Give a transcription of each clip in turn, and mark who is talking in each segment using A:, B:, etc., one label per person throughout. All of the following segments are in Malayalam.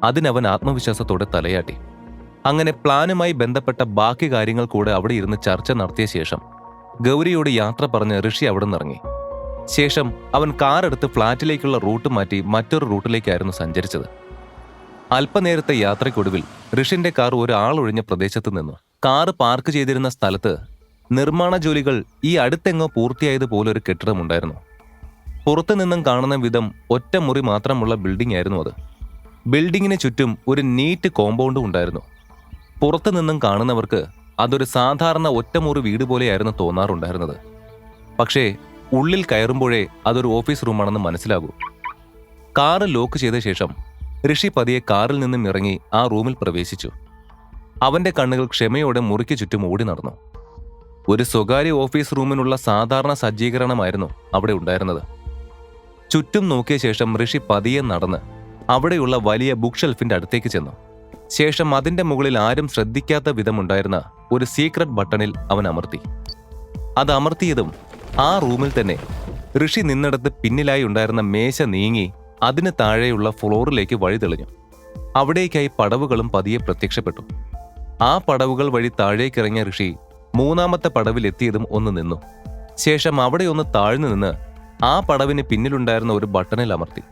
A: അതിനവൻ ആത്മവിശ്വാസത്തോടെ തലയാട്ടി. അങ്ങനെ പ്ലാനുമായി ബന്ധപ്പെട്ട ബാക്കി കാര്യങ്ങൾ കൂടെ അവിടെ ഇരുന്ന് ചർച്ച നടത്തിയ ശേഷം ഗൗരിയോട് യാത്ര പറഞ്ഞ് ഋഷി അവിടെ നിന്നിറങ്ങി. ശേഷം അവൻ കാറെടുത്ത് ഫ്ളാറ്റിലേക്കുള്ള റൂട്ട് മാറ്റി മറ്റൊരു റൂട്ടിലേക്കായിരുന്നു സഞ്ചരിച്ചത്. അല്പനേരത്തെ യാത്രയ്ക്കൊടുവിൽ ഋഷിന്റെ കാർ ഒരാളൊഴിഞ്ഞ പ്രദേശത്ത് നിന്നു. കാറ് പാർക്ക് ചെയ്തിരുന്ന സ്ഥലത്ത് നിർമ്മാണ ജോലികൾ ഈ അടുത്തെങ്ങോ പൂർത്തിയായതുപോലൊരു കെട്ടിടമുണ്ടായിരുന്നു. പുറത്തു നിന്നും കാണുന്ന വിധം ഒറ്റ മുറി മാത്രമുള്ള ബിൽഡിംഗ് ആയിരുന്നു അത്. ബിൽഡിങ്ങിന് ചുറ്റും ഒരു നീറ്റ് കോമ്പൗണ്ടും ഉണ്ടായിരുന്നു. പുറത്തു നിന്നും കാണുന്നവർക്ക് അതൊരു സാധാരണ ഒറ്റമുറി വീട് പോലെയായിരുന്നു തോന്നാറുണ്ടായിരുന്നത്. പക്ഷേ ഉള്ളിൽ കയറുമ്പോഴേ അതൊരു ഓഫീസ് റൂമാണെന്ന് മനസ്സിലാകൂ. കാറ് ലോക്ക് ചെയ്ത ശേഷം ഋഷി പതിയെ കാറിൽ നിന്നും ഇറങ്ങി ആ റൂമിൽ പ്രവേശിച്ചു. അവന്റെ കണ്ണുകൾ ക്ഷമയോടെ മുറിക്ക് ചുറ്റും ഓടി നടന്നു. ഒരു സ്വകാര്യ ഓഫീസ് റൂമിനുള്ള സാധാരണ സജ്ജീകരണമായിരുന്നു അവിടെ ഉണ്ടായിരുന്നത്. ചുറ്റും നോക്കിയ ശേഷം ഋഷി പതിയെ നടന്ന് അവിടെയുള്ള വലിയ ബുക്ക് ഷെൽഫിന്റെ അടുത്തേക്ക് ചെന്നു. ശേഷം അതിന്റെ മുകളിൽ ആരും ശ്രദ്ധിക്കാത്ത വിധമുണ്ടായിരുന്ന ഒരു സീക്രട്ട് ബട്ടണിൽ അവൻ അമർത്തി. അത് അമർത്തിയതും ആ റൂമിൽ തന്നെ ഋഷി നിന്നിടത്ത് പിന്നിലായി ഉണ്ടായിരുന്ന മേശ നീങ്ങി അതിന് താഴെയുള്ള ഫ്ലോറിലേക്ക് വഴി തെളിഞ്ഞു. അവിടേക്കായി പടവുകളും പതിയെ പ്രത്യക്ഷപ്പെട്ടു. ആ പടവുകൾ വഴി താഴേക്കിറങ്ങിയ ഋഷി മൂന്നാമത്തെ പടവിലെത്തിയതും ഒന്ന് നിന്നു. ശേഷം അവിടെ ഒന്ന് താഴ്ന്നു നിന്ന് ആ പടവിന് പിന്നിലുണ്ടായിരുന്ന ഒരു ബട്ടണിൽ അമർത്തി.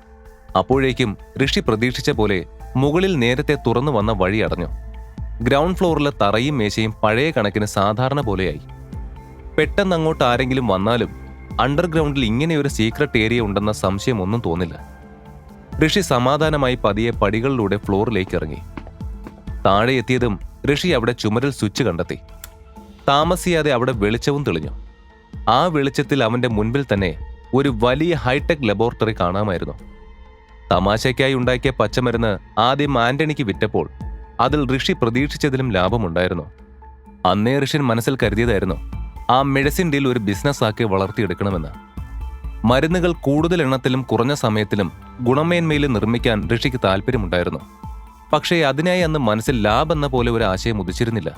A: അപ്പോഴേക്കും ഋഷി പ്രതീക്ഷിച്ച പോലെ മുകളിൽ നേരത്തെ തുറന്നു വന്ന വഴി അടഞ്ഞു. ഗ്രൗണ്ട് ഫ്ലോറിലെ തറയും മേശയും പഴയ കണക്കിന് സാധാരണ പോലെയായി. പെട്ടെന്ന് അങ്ങോട്ട് ആരെങ്കിലും വന്നാലും അണ്ടർഗ്രൗണ്ടിൽ ഇങ്ങനെയൊരു സീക്രട്ട് ഏരിയ ഉണ്ടെന്ന സംശയമൊന്നും തോന്നില്ല. ഋഷി സമാധാനമായി പതിയെ പടികളിലൂടെ ഫ്ലോറിലേക്ക് ഇറങ്ങി. താഴെ എത്തിയതും ഋഷി അവിടെ ചുമരിൽ സ്വിച്ച് കണ്ടെത്തി. താമസിയാതെ അവിടെ വെളിച്ചവും തെളിഞ്ഞു. ആ വെളിച്ചത്തിൽ അവന്റെ മുൻപിൽ തന്നെ ഒരു വലിയ ഹൈടെക് ലബോറട്ടറി കാണാമായിരുന്നു. തമാശയ്ക്കായി ഉണ്ടാക്കിയ പച്ചമരുന്ന് ആദ്യം ആന്റണിക്ക് വിറ്റപ്പോൾ അതിൽ ഋഷി പ്രതീക്ഷിച്ചതിലും ലാഭമുണ്ടായിരുന്നു. അന്നേ ഋഷിൻ മനസ്സിൽ കരുതിയതായിരുന്നു ആ മെഡിസിൻ ഡീൽ ഒരു ബിസിനസ് ആക്കി വളർത്തിയെടുക്കണമെന്ന്. മരുന്നുകൾ കൂടുതൽ എണ്ണത്തിലും കുറഞ്ഞ സമയത്തിലും ഗുണമേന്മയിലും നിർമ്മിക്കാൻ ഋഷിക്ക് താല്പര്യമുണ്ടായിരുന്നു. പക്ഷേ അതിനായി അന്ന് മനസ്സിൽ ലാബ് എന്ന പോലെ ഒരു ആശയം ഉദിച്ചിരുന്നില്ല.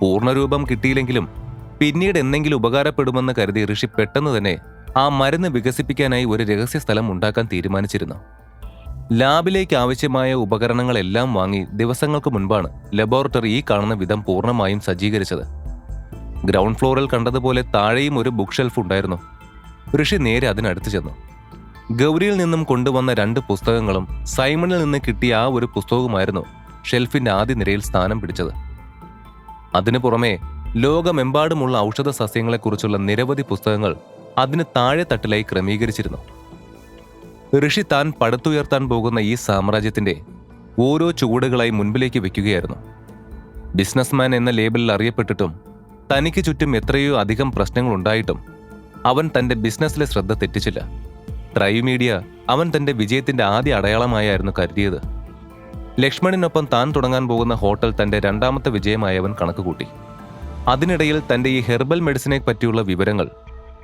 A: പൂർണ്ണരൂപം കിട്ടിയില്ലെങ്കിലും പിന്നീട് എന്തെങ്കിലും ഉപകാരപ്പെടുമെന്ന് കരുതി ഋഷി പെട്ടെന്ന് തന്നെ ആ മരുന്ന് വികസിപ്പിക്കാനായി ഒരു രഹസ്യ സ്ഥലം ഉണ്ടാക്കാൻ തീരുമാനിച്ചിരുന്നു. ലാബിലേക്ക് ആവശ്യമായ ഉപകരണങ്ങളെല്ലാം വാങ്ങി ദിവസങ്ങൾക്ക് മുൻപാണ് ലബോറട്ടറി ഈ കാണുന്ന വിധം പൂർണ്ണമായും സജ്ജീകരിച്ചത്. ഗ്രൗണ്ട് ഫ്ലോറിൽ കണ്ടതുപോലെ താഴെയും ഒരു ബുക്ക് ഷെൽഫ് ഉണ്ടായിരുന്നു. ഋഷി നേരെ അതിനടുത്ത് ചെന്നു. ഗൗരിയിൽ നിന്നും കൊണ്ടുവന്ന 2 പുസ്തകങ്ങളും സൈമണിൽ നിന്ന് കിട്ടിയ ആ ഒരു പുസ്തകവുമായിരുന്നു ഷെൽഫിന്റെ ആദ്യ നിരയിൽ സ്ഥാനം പിടിച്ചത്. അതിനു പുറമെ ലോകമെമ്പാടുമുള്ള ഔഷധ സസ്യങ്ങളെക്കുറിച്ചുള്ള നിരവധി പുസ്തകങ്ങൾ അതിന് താഴെ തട്ടിലായി ക്രമീകരിച്ചിരുന്നു. ഋഷി താൻ പടുത്തുയർത്താൻ പോകുന്ന ഈ സാമ്രാജ്യത്തിന്റെ ഓരോ ചുവടുകളായി മുൻപിലേക്ക് വെക്കുകയായിരുന്നു. ബിസിനസ്മാൻ എന്ന ലേബലിൽ അറിയപ്പെട്ടിട്ടും തനിക്ക് ചുറ്റും എത്രയോ അധികം പ്രശ്നങ്ങൾ ഉണ്ടായിട്ടും അവൻ തന്റെ ബിസിനസ്സിലെ ശ്രദ്ധ തെറ്റിച്ചില്ല. ട്രൈവ് മീഡിയ അവൻ തന്റെ വിജയത്തിന്റെ ആദ്യ അടയാളമായായിരുന്നു കരുതിയത്. ലക്ഷ്മണിനൊപ്പം താൻ തുടങ്ങാൻ പോകുന്ന ഹോട്ടൽ തന്റെ 2ാമത്തെ വിജയമായി അവൻ കണക്കുകൂട്ടി. അതിനിടയിൽ തന്റെ ഈ ഹെർബൽ മെഡിസിനെ പറ്റിയുള്ള വിവരങ്ങൾ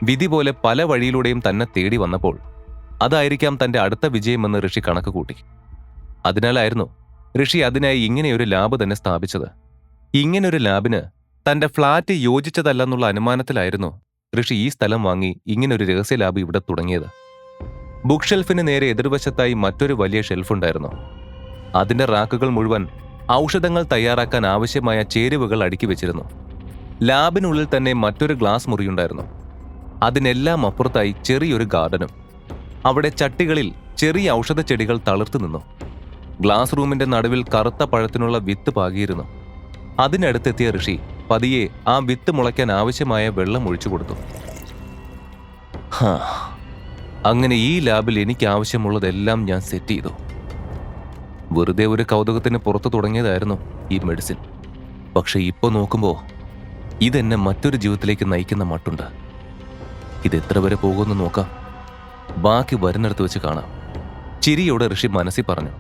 A: വിധി പോലെ പല വഴിയിലൂടെയും തന്നെ തേടി വന്നപ്പോൾ അതായിരിക്കാം തന്റെ അടുത്ത വിജയമെന്ന് ഋഷി കണക്കുകൂട്ടി. അതിനാലായിരുന്നു ഋഷി അതിനായി ഇങ്ങനെയൊരു ലാബ് തന്നെ സ്ഥാപിച്ചത്. ഇങ്ങനൊരു ലാബിന് തന്റെ ഫ്ളാറ്റ് യോജിച്ചതല്ലെന്നുള്ള അനുമാനത്തിലായിരുന്നു ഋഷി ഈ സ്ഥലം വാങ്ങി ഇങ്ങനൊരു രഹസ്യ ലാബ് ഇവിടെ തുടങ്ങിയത്. ബുക്ക് ഷെൽഫിന് നേരെ എതിർവശത്തായി മറ്റൊരു വലിയ ഷെൽഫുണ്ടായിരുന്നു. അതിന്റെ റാക്കുകൾ മുഴുവൻ ഔഷധങ്ങൾ തയ്യാറാക്കാൻ ആവശ്യമായ ചേരുവകൾ അടുക്കി വെച്ചിരുന്നു. ലാബിനുള്ളിൽ തന്നെ മറ്റൊരു ഗ്ലാസ് മുറിയുണ്ടായിരുന്നു. അതിനെല്ലാം അപ്പുറത്തായി ചെറിയൊരു ഗാർഡനും. അവിടെ ചട്ടികളിൽ ചെറിയ ഔഷധ ചെടികൾ തളിർത്തു നിന്നു. ഗ്ലാസ് റൂമിന്റെ നടുവിൽ കറുത്ത പഴത്തിനുള്ള വിത്ത് പാകിയിരുന്നു. അതിനടുത്തെത്തിയ ഋഷി പതിയെ ആ വിത്ത് മുളയ്ക്കാൻ ആവശ്യമായ വെള്ളം ഒഴിച്ചു കൊടുത്തു. അങ്ങനെ ഈ ലാബിൽ എനിക്ക് ആവശ്യമുള്ളതെല്ലാം ഞാൻ സെറ്റ് ചെയ്തു. വെറുതെ ഒരു കൗതുകത്തിന് പുറത്തു തുടങ്ങിയതായിരുന്നു ഈ മെഡിസിൻ. പക്ഷെ ഇപ്പോൾ നോക്കുമ്പോൾ ഇതെന്നെ മറ്റൊരു ജീവിതത്തിലേക്ക് നയിക്കുന്ന മട്ടുണ്ട്. ഇതെത്ര വരെ പോകുമെന്ന് നോക്കാം, ബാക്കി വരുന്നിടത്ത് വെച്ച് കാണാം. ചിരിയോടെ ഋഷി മനസ്സിൽ പറഞ്ഞു.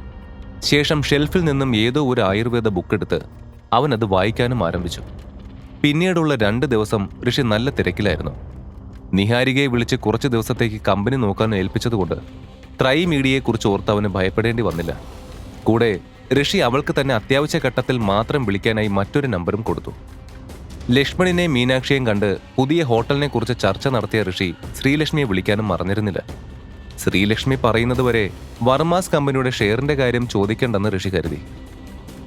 A: ശേഷം ഷെൽഫിൽ നിന്നും ഏതോ ഒരു ആയുർവേദ ബുക്കെടുത്ത് അവനത് വായിക്കാനും ആരംഭിച്ചു. പിന്നീടുള്ള 2 ദിവസം ഋഷി നല്ല തിരക്കിലായിരുന്നു. നിഹാരികയെ വിളിച്ച് കുറച്ച് ദിവസത്തേക്ക് കമ്പനി നോക്കാൻ ഏൽപ്പിച്ചതുകൊണ്ട് ട്രൈ മീഡിയയെക്കുറിച്ച് ഓർത്ത് അവന് ഭയപ്പെടേണ്ടി വന്നില്ല. കൂടെ ഋഷി അവൾക്ക് തന്നെ അത്യാവശ്യ ഘട്ടത്തിൽ മാത്രം വിളിക്കാനായി മറ്റൊരു നമ്പറും കൊടുത്തു. ലക്ഷ്മണിനെ മീനാക്ഷിയെയും കണ്ട് പുതിയ ഹോട്ടലിനെ കുറിച്ച് ചർച്ച നടത്തിയ ഋഷി ശ്രീലക്ഷ്മിയെ വിളിക്കാനും മറന്നിരുന്നില്ല. ശ്രീലക്ഷ്മി പറയുന്നതുവരെ വർമാസ് കമ്പനിയുടെ ഷെയറിന്റെ കാര്യം ചോദിക്കേണ്ടെന്ന് ഋഷി കരുതി.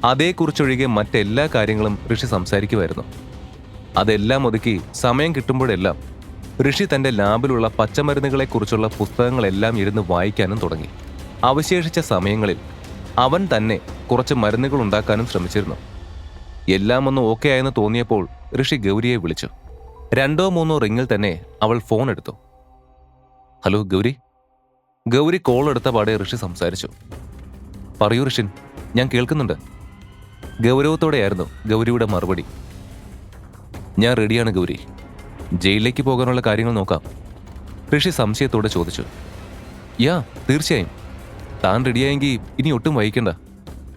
A: അതേക്കുറിച്ചൊഴികെ മറ്റെല്ലാ കാര്യങ്ങളും ഋഷി സംസാരിക്കുമായിരുന്നു. അതെല്ലാം ഒതുക്കി സമയം കിട്ടുമ്പോഴെല്ലാം ഋഷി തന്റെ ലാബിലുള്ള പച്ചമരുന്നുകളെക്കുറിച്ചുള്ള പുസ്തകങ്ങളെല്ലാം ഇരുന്ന് വായിക്കാനും തുടങ്ങി. അവശേഷിച്ച സമയങ്ങളിൽ അവൻ തന്നെ കുറച്ച് മരുന്നുകൾ ഉണ്ടാക്കാനും ശ്രമിച്ചിരുന്നു. എല്ലാം ഒന്ന് ഓക്കെ ആയെന്ന് തോന്നിയപ്പോൾ ഋഷി ഗൗരിയെ വിളിച്ചു. 2-3 റിങ്ങിൽ തന്നെ അവൾ ഫോൺ എടുത്തു. ഹലോ ഗൗരി. ഗൗരി കോൾ എടുത്ത പാടെ ഋഷി സംസാരിച്ചു. പറയൂ ഋഷിൻ, ഞാൻ കേൾക്കുന്നുണ്ട്. ഗൗരവത്തോടെയായിരുന്നു ഗൗരിയുടെ മറുപടി. ഞാൻ റെഡിയാണ് ഗൗരി, ജയിലിലേക്ക് പോകാനുള്ള കാര്യങ്ങൾ നോക്കാം. ഋഷി സംശയത്തോടെ ചോദിച്ചു. യാ, തീർച്ചയായും. താൻ റെഡിയായെങ്കിൽ ഇനി ഒട്ടും വൈകിക്കണ്ട.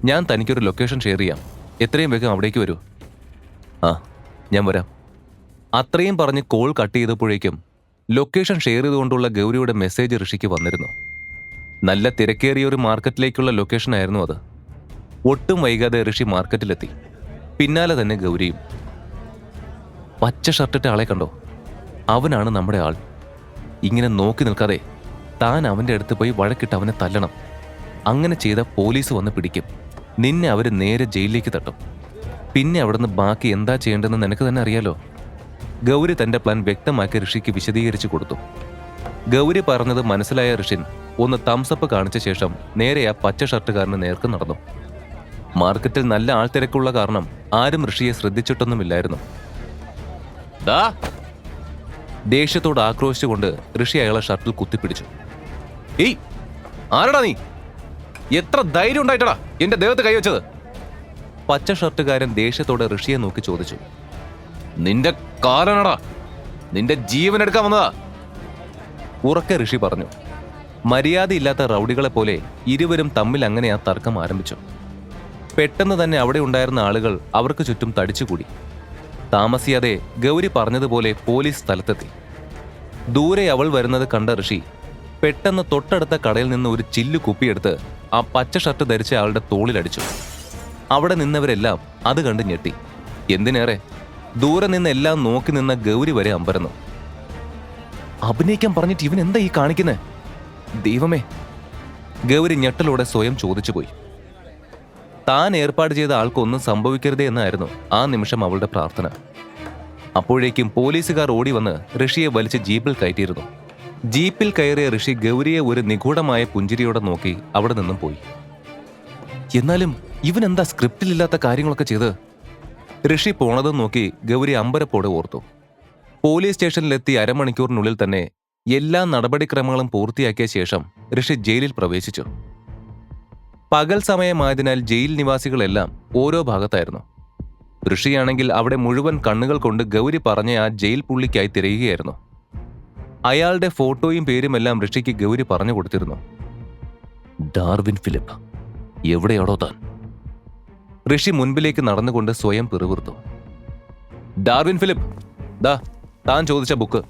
A: ഞാൻ തനിക്കൊരു ലൊക്കേഷൻ ഷെയർ ചെയ്യാം. എത്രയും വേഗം അവിടേക്ക് വരൂ. ആ, ഞാൻ വരാം. അത്രയും പറഞ്ഞ് കോൾ കട്ട് ചെയ്തപ്പോഴേക്കും ലൊക്കേഷൻ ഷെയർ ചെയ്തുകൊണ്ടുള്ള ഗൗരിയുടെ മെസ്സേജ് ഋഷിക്ക് വന്നിരുന്നു. നല്ല തിരക്കേറിയ ഒരു മാർക്കറ്റിലേക്കുള്ള ലൊക്കേഷനായിരുന്നു അത്. ഒട്ടും വൈകാതെ ഋഷി മാർക്കറ്റിലെത്തി. പിന്നാലെ തന്നെ ഗൗരിയും. പച്ച ഷർട്ടിട്ട ആളെ കണ്ടോ? അവനാണ് നമ്മുടെ ആൾ. ഇങ്ങനെ നോക്കി നിൽക്കാതെ താൻ അവൻ്റെ അടുത്ത് പോയി വഴക്കിട്ട് അവനെ തല്ലണം. അങ്ങനെ ചെയ്ത പോലീസ് വന്ന് പിടിക്കും. നിന്നെ അവർ നേരെ ജയിലിലേക്ക് തട്ടും. പിന്നെ അവിടുന്ന് ബാക്കി എന്താ ചെയ്യേണ്ടതെന്ന് നിനക്ക് തന്നെ അറിയാലോ. ഗൗരി തന്റെ പ്ലാൻ വ്യക്തമാക്കി ഋഷിക്ക് വിശദീകരിച്ചു കൊടുത്തു. ഗൗരി പറഞ്ഞത് മനസ്സിലായ ഋഷിൻ ഒന്ന് തംസപ്പ് കാണിച്ച ശേഷം നേരെ ആ പച്ച ഷർട്ടുകാരന് നേർക്ക് നടന്നു. മാർക്കറ്റിൽ നല്ല ആൾത്തിരക്കുള്ള കാരണം ആരും ഋഷിയെ ശ്രദ്ധിച്ചിട്ടൊന്നുമില്ലായിരുന്നു. ദേഷ്യത്തോട് ആക്രോശിച്ചുകൊണ്ട് ഋഷി അയാളെ ഷർട്ടിൽ കുത്തിപ്പിടിച്ചു. ഏയ്, ആരടാ നീ? എത്ര ധൈര്യം ഉണ്ടായിട്ടടാ എന്റെ ദേഹത്ത് കൈവച്ചത്? പച്ച ഷർട്ടുകാരൻ ദേഷ്യത്തോടെ ഋഷിയെ നോക്കി ചോദിച്ചു. നിന്റെ കാരണടാ, നിന്റെ ജീവൻ എടുക്കാൻ വന്നതാ, ഉറക്കെ ഋഷി പറഞ്ഞു. മര്യാദയില്ലാത്ത റൗഡികളെ പോലെ ഇരുവരും തമ്മിൽ അങ്ങനെ ആ തർക്കം ആരംഭിച്ചു. പെട്ടെന്ന് തന്നെ അവിടെ ഉണ്ടായിരുന്ന ആളുകൾ അവർക്ക് ചുറ്റും തടിച്ചുകൂടി. താമസിയാതെ ഗൗരി പറഞ്ഞതുപോലെ പോലീസ് സ്ഥലത്തെത്തി. ദൂരെ അവൾ വരുന്നത് കണ്ട ഋഷി പെട്ടെന്ന് തൊട്ടടുത്ത കടയിൽ നിന്ന് ഒരു ചില്ലു കുപ്പിയെടുത്ത് ആ പച്ച ഷർട്ട് ധരിച്ച ആളുടെ തോളിലടിച്ചു. അവിടെ നിന്നവരെല്ലാം അത് കണ്ട് ഞെട്ടി. എന്തിനേറെ, ദൂരെ നിന്ന് എല്ലാം നോക്കി നിന്ന ഗൗരി വരെ അമ്പരന്നു. അഭിനയിക്കാൻ പറഞ്ഞിട്ട് ഇവൻ എന്താ ഈ കാണിക്കുന്നേ? ദൈവമേ, ഗൗരി ഞെട്ടലോടെ സ്വയം ചോദിച്ചുപോയി. താൻ ഏർപ്പാട് ചെയ്ത ആൾക്കൊന്നും സംഭവിക്കരുതേ എന്നായിരുന്നു ആ നിമിഷം അവളുടെ പ്രാർത്ഥന. അപ്പോഴേക്കും പോലീസുകാർ ഓടി വന്ന് ഋഷിയെ വലിച്ച് ജീപ്പിൽ കയറ്റിയിരുന്നു. ജീപ്പിൽ കയറിയ ഋഷി ഗൗരിയെ ഒരു നിഗൂഢമായ പുഞ്ചിരിയോടെ നോക്കി അവിടെ നിന്നും പോയി. എന്നാലും ഇവൻ എന്താ സ്ക്രിപ്റ്റിലില്ലാത്ത കാര്യങ്ങളൊക്കെ ചെയ്ത്? ഋഷി പോണതും നോക്കി ഗൗരി അമ്പരപ്പോടെ ഓർത്തു. പോലീസ് സ്റ്റേഷനിലെത്തി അരമണിക്കൂറിനുള്ളിൽ തന്നെ എല്ലാ നടപടിക്രമങ്ങളും പൂർത്തിയാക്കിയ ശേഷം ഋഷി ജയിലിൽ പ്രവേശിച്ചു. പകൽ സമയമായതിനാൽ ജയിൽ നിവാസികളെല്ലാം ഓരോ ഭാഗത്തായിരുന്നു. ഋഷിയാണെങ്കിൽ അവിടെ മുഴുവൻ കണ്ണുകൾ കൊണ്ട് ഗൗരി പറഞ്ഞ ആ ജയിൽ പുള്ളിക്കായി തിരയുകയായിരുന്നു. അയാളുടെ ഫോട്ടോയും പേരുമെല്ലാം ഋഷിക്ക് ഗൗരി പറഞ്ഞു കൊടുത്തിരുന്നു. ഡാർവിൻ ഫിലിപ്പ്, എവിടെയാണോ താൻ? ഋഷി മുൻപിലേക്ക് നടന്നുകൊണ്ട് സ്വയം പിറുവിറുത്തു. ഡാർവിൻ ഫിലിപ്പ്, ദാ താൻ ചോദിച്ച ബുക്ക്.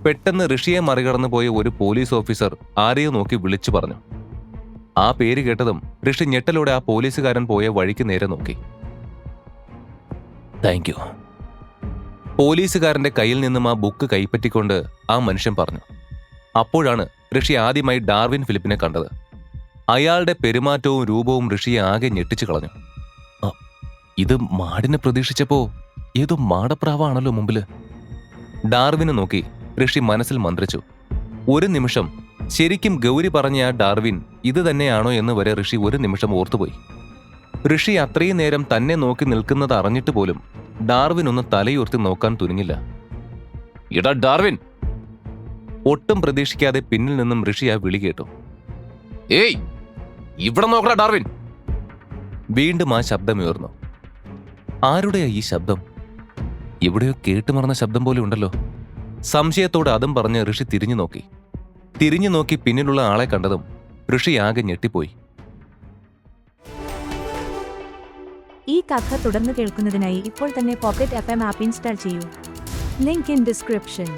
A: പെട്ടെന്ന് ഋഷിയെ മറികടന്നു പോയ ഒരു പോലീസ് ഓഫീസർ ആരെയോ നോക്കി വിളിച്ചു പറഞ്ഞു. ആ പേര് കേട്ടതും ഋഷി ഞെട്ടലോടെ ആ പോലീസുകാരൻ പോയ വഴിക്ക് നേരെ നോക്കി. Thank you. പോലീസുകാരന്റെ കയ്യിൽ നിന്നും ആ ബുക്ക് കൈപ്പറ്റിക്കൊണ്ട് ആ മനുഷ്യൻ പറഞ്ഞു. അപ്പോഴാണ് ഋഷി ആദ്യമായി ഡാർവിൻ ഫിലിപ്പിനെ കണ്ടത്. അയാളുടെ പെരുമാറ്റവും രൂപവും ഋഷിയെ ആകെ ഞെട്ടിച്ചു കളഞ്ഞു. ഇത് മാടിനെ പ്രതീക്ഷിച്ചപ്പോ ഏതോ മാടപ്രാവാണല്ലോ മുമ്പില്. ഡാർവിനെ നോക്കി ഋഷി മനസ്സിൽ മന്ത്രിച്ചു. ഒരു നിമിഷം ശരിക്കും ഗൗരി പറഞ്ഞ ആ ഡാർവിൻ ഇത് തന്നെയാണോ എന്ന് വരെ ഋഷി ഒരു നിമിഷം ഓർത്തുപോയി. ഋഷി അത്രയും നേരം തന്നെ നോക്കി നിൽക്കുന്നത് അറിഞ്ഞിട്ട് പോലും ഡാർവിൻ ഒന്ന് തലയുയർത്തി നോക്കാൻ തുനിഞ്ഞില്ല. ഇടാ ഡാർവിൻ! ഒട്ടും പ്രതീക്ഷിക്കാതെ പിന്നിൽ നിന്നും ഋഷി ആ വിളി കേട്ടു. ഏയ്, ഇവിടെ നോക്കടാ ഡാർവിൻ! വീണ്ടും ആ ശബ്ദമുയർന്നു. ആരുടെയാ ഈ ശബ്ദം? എവിടെയോ കേട്ടുമറന്ന ശബ്ദം പോലെ ഉണ്ടല്ലോ. സംശയത്തോടെ അതും പറഞ്ഞ് ഋഷി തിരിഞ്ഞു നോക്കി പിന്നിലുള്ള ആളെ കണ്ടതും ഋഷി ആകെ ഞെട്ടിപ്പോയി.
B: ഈ കഥ തുടർന്ന് കേൾക്കുന്നതിനായി ഇപ്പോൾ തന്നെ പോക്കറ്റ് FM ആപ്പ് ഇൻസ്റ്റാൾ ചെയ്യൂ. Link in description.